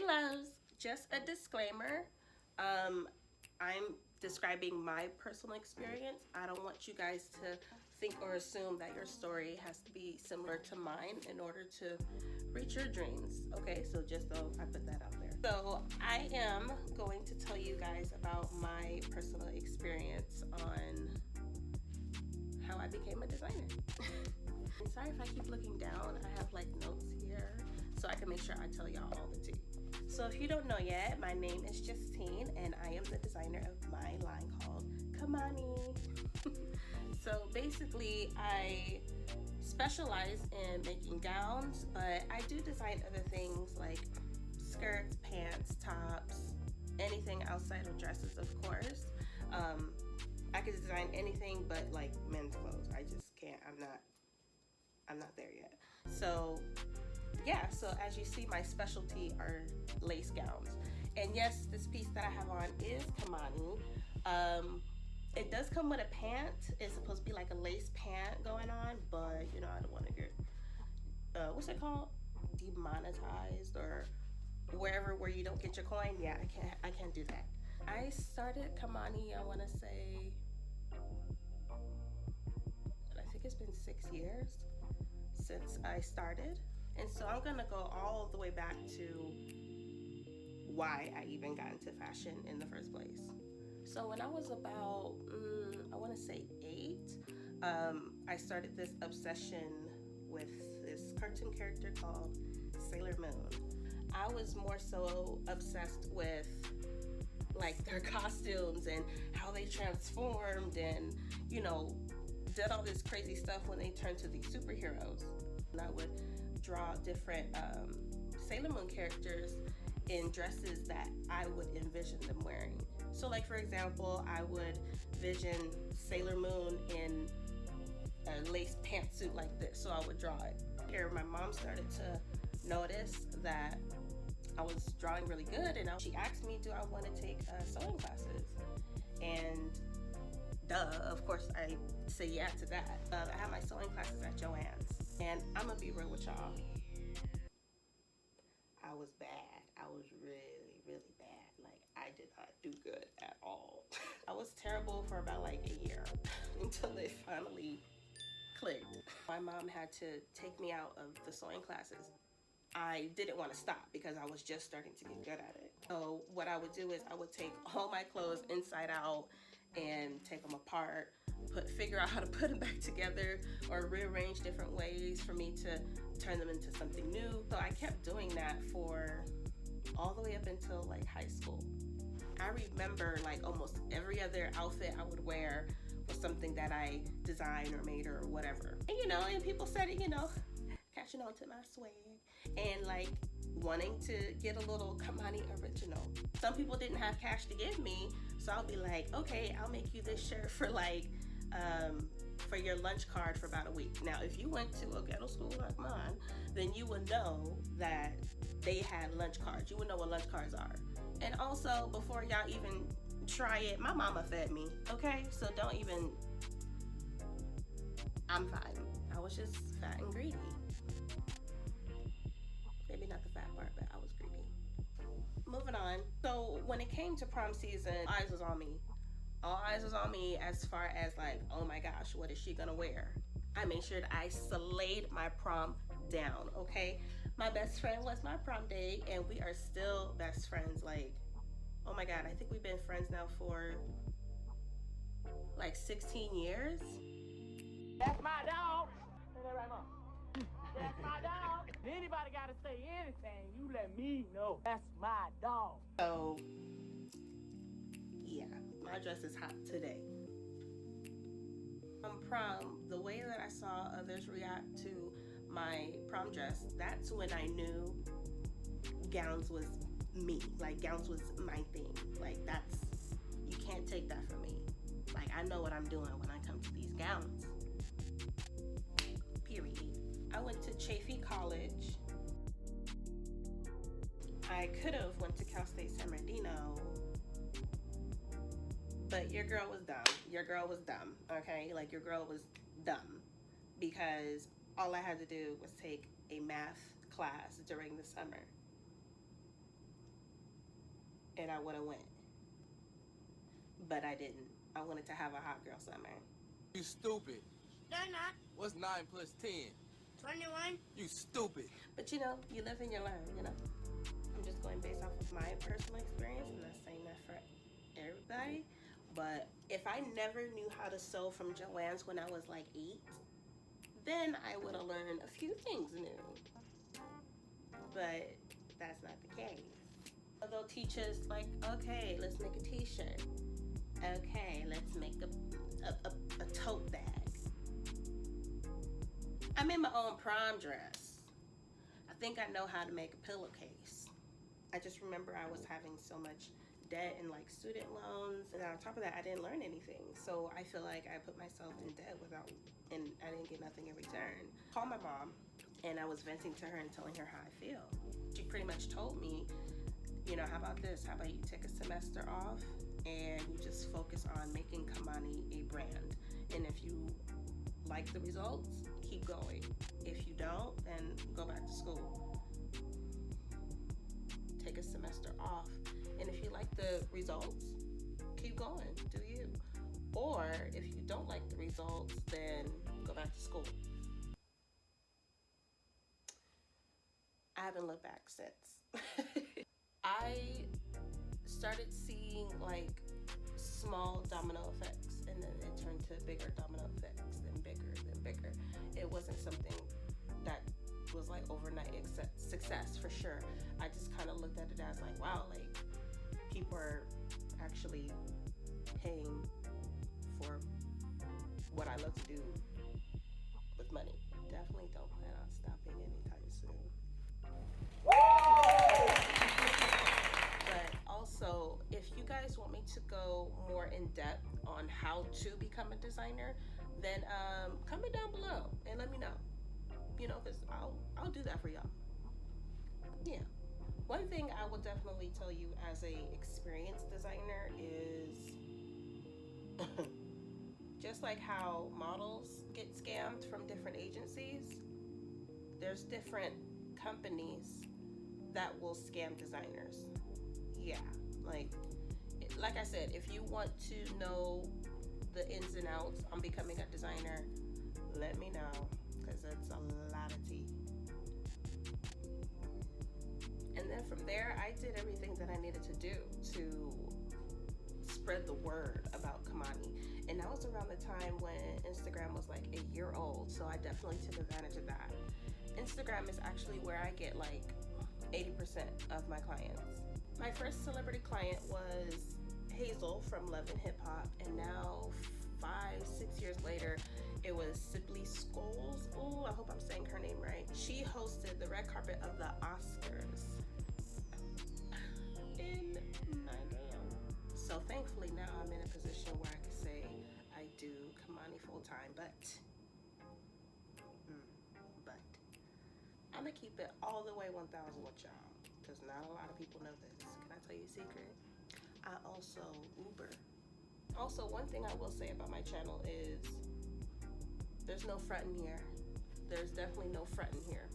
Hey loves, just a disclaimer. I'm describing my personal experience. I don't want you guys to think or assume that your story has to be similar to mine in order to reach your dreams. Okay, so just so I put that out there. So I am going to tell you guys about my personal experience on how I became a designer. Sorry if I keep looking down. I have like notes here so I can make sure I tell y'all all the tea. So if you don't know yet, my name is Justine and I am the designer of my line called Kamani. So basically I specialize in making gowns, but I do design other things like skirts, pants, tops, anything outside of dresses, of course. I could design anything but like men's clothes. I just can't. I'm not there yet. So yeah, so as you see, my specialty are lace gowns. And yes, this piece that I have on is Kamani. It does come with a pant. It's supposed to be like a lace pant going on, but you know, I don't want to get what's it called, demonetized or wherever where you don't get your coin. Yeah, I can't do that. I started Kamani, I want to say, I think it's been 6 years since I started. And so I'm gonna go all the way back to why I even got into fashion in the first place. So when I was about, I wanna say 8, I started this obsession with this cartoon character called Sailor Moon. I was more so obsessed with like their costumes and how they transformed and, you know, did all this crazy stuff when they turned to these superheroes. And I would draw different Sailor Moon characters in dresses that I would envision them wearing. So like for example, I would vision Sailor Moon in a lace pantsuit like this, so I would draw it. Here, my mom started to notice that I was drawing really good, and she asked me, do I want to take sewing classes? And duh, of course I say yeah to that. I have my sewing classes at Joann's, and I'm gonna be real with y'all. I was bad. I was really, really bad. Like, I did not do good at all. I was terrible for about like a year until it finally clicked. My mom had to take me out of the sewing classes. I didn't want to stop because I was just starting to get good at it. So what I would do is I would take all my clothes inside out and take them apart, figure out how to put them back together or rearrange different ways for me to turn them into something new. So I kept doing that for all the way up until like high school. I remember like almost every other outfit I would wear was something that I designed or made or whatever. And you know, and people said, you know, catching on to my swag and like wanting to get a little Kamani original. Some people didn't have cash to give me, so I'll be like, okay, I'll make you this shirt for like for your lunch card for about a week. Now if you went to a ghetto school like mine, then you would know that they had lunch cards. You would know what lunch cards are. And also, before y'all even try it, my mama fed me, okay? So don't even, I'm fine. I was just fat and greedy. Maybe not the fat part, but I was greedy. Moving on. So when it came to prom season, all eyes was on me. All eyes was on me as far as like, oh my gosh, what is she gonna wear? I made sure that I slayed my prom down, okay? My best friend was my prom date, and we are still best friends. Like, oh my God, I think we've been friends now for like 16 years. That's my dog. Say that right, Mom. That's my dog. If anybody gotta say anything, you let me know. That's my dog. So, yeah, my dress is hot today. Prom, the way that I saw others react to my prom dress, that's when I knew gowns was me. Like, gowns was my thing. Like, you can't take that from me. Like, I know what I'm doing when I come to these gowns. Period. I went to Chaffey College. I could have went to Cal State San Bernardino, but your girl was dumb. Your girl was dumb, okay? Like, your girl was dumb because all I had to do was take a math class during the summer. and I would have went. But I didn't. I wanted to have a hot girl summer. You stupid. No, not. What's 9 plus 10? 21. You stupid. But you know, you live and you learn, you know? I'm just going based off of my personal experience. I'm not saying that for everybody. But if I never knew how to sew from Joann's when I was like 8, then I would have learned a few things new. But that's not the case. They'll teach us like, okay, let's make a t-shirt. Okay, let's make a tote bag. I made my own prom dress. I think I know how to make a pillowcase. I just remember I was having so much debt and like student loans, and on top of that I didn't learn anything. So I feel like I put myself in debt and I didn't get nothing in return. I called my mom and I was venting to her and telling her how I feel. She pretty much told me, you know, how about this? How about you take a semester off and you just focus on making Kamani a brand. And if you like the results, keep going. If you don't, then go back to school. Take a semester off. And if you like the results, keep going, do you. Or if you don't like the results, then go back to school. I haven't looked back since. I started seeing like small domino effects, and then it turned to bigger domino effects, then bigger, then bigger. It wasn't something that was like overnight success for sure. I just kind of looked at it as like, wow, like people are actually paying for what I love to do with money. Definitely don't plan on stopping anytime soon. But also, if you guys want me to go more in depth on how to become a designer, then comment down below and let me know. You know, because I'll do that for y'all. Yeah. One thing I will definitely tell you as a experienced designer is just like how models get scammed from different agencies, there's different companies that will scam designers. Yeah, like I said, if you want to know the ins and outs on becoming a designer, let me know, because it's a lot of tea. And then from there, I did everything that I needed to do to spread the word about Kamani. And that was around the time when Instagram was like a year old, so I definitely took advantage of that. Instagram is actually where I get like 80% of my clients. My first celebrity client was Hazel from Love and Hip Hop, and now 5-6 years later, it was Sibley Scholes. Oh, I hope I'm saying her name right. She hosted the red carpet of the Oscars in my name. So thankfully now I'm in a position where I can say I do Kamani full time, but I'm gonna keep it all the way 1000 with y'all, because not a lot of people know this. Can I tell you a secret? I also Uber. Also, one thing I will say about my channel is there's no fronting here. There's definitely no fronting here.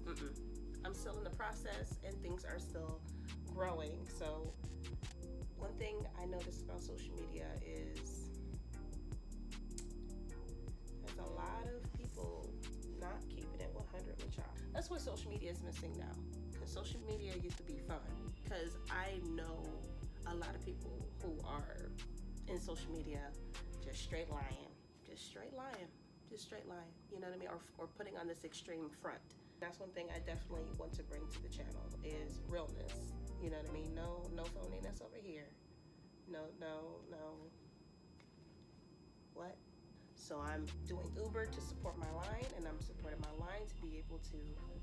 I'm still in the process and things are still growing. So one thing I noticed about social media is there's a lot of people not keeping it 100 with y'all. That's what social media is missing now. Because social media used to be fun. Because I know a lot of people who are in social media just straight lying. You know what I mean? Or putting on this extreme front. That's one thing I definitely want to bring to the channel is realness. You know what I mean? No phoniness over here. No. What? So I'm doing Uber to support my line, and I'm supporting my line to be able to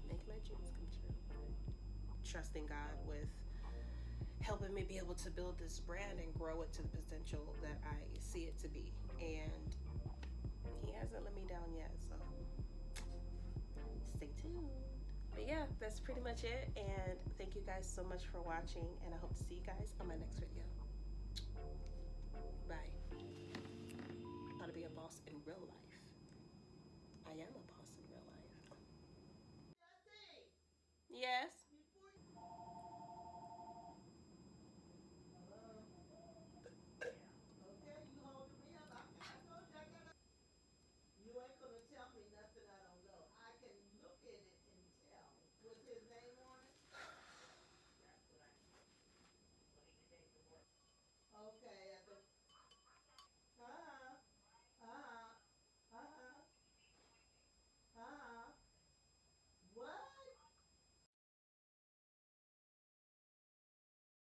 make my dreams come true. Trusting God with helping me be able to build this brand and grow it to the potential that I see it to be. And he hasn't let me down yet, so stay tuned. But yeah, that's pretty much it. And thank you guys so much for watching, and I hope to see you guys on my next video. Bye. How to be a boss in real life. I am a boss in real life. Yes.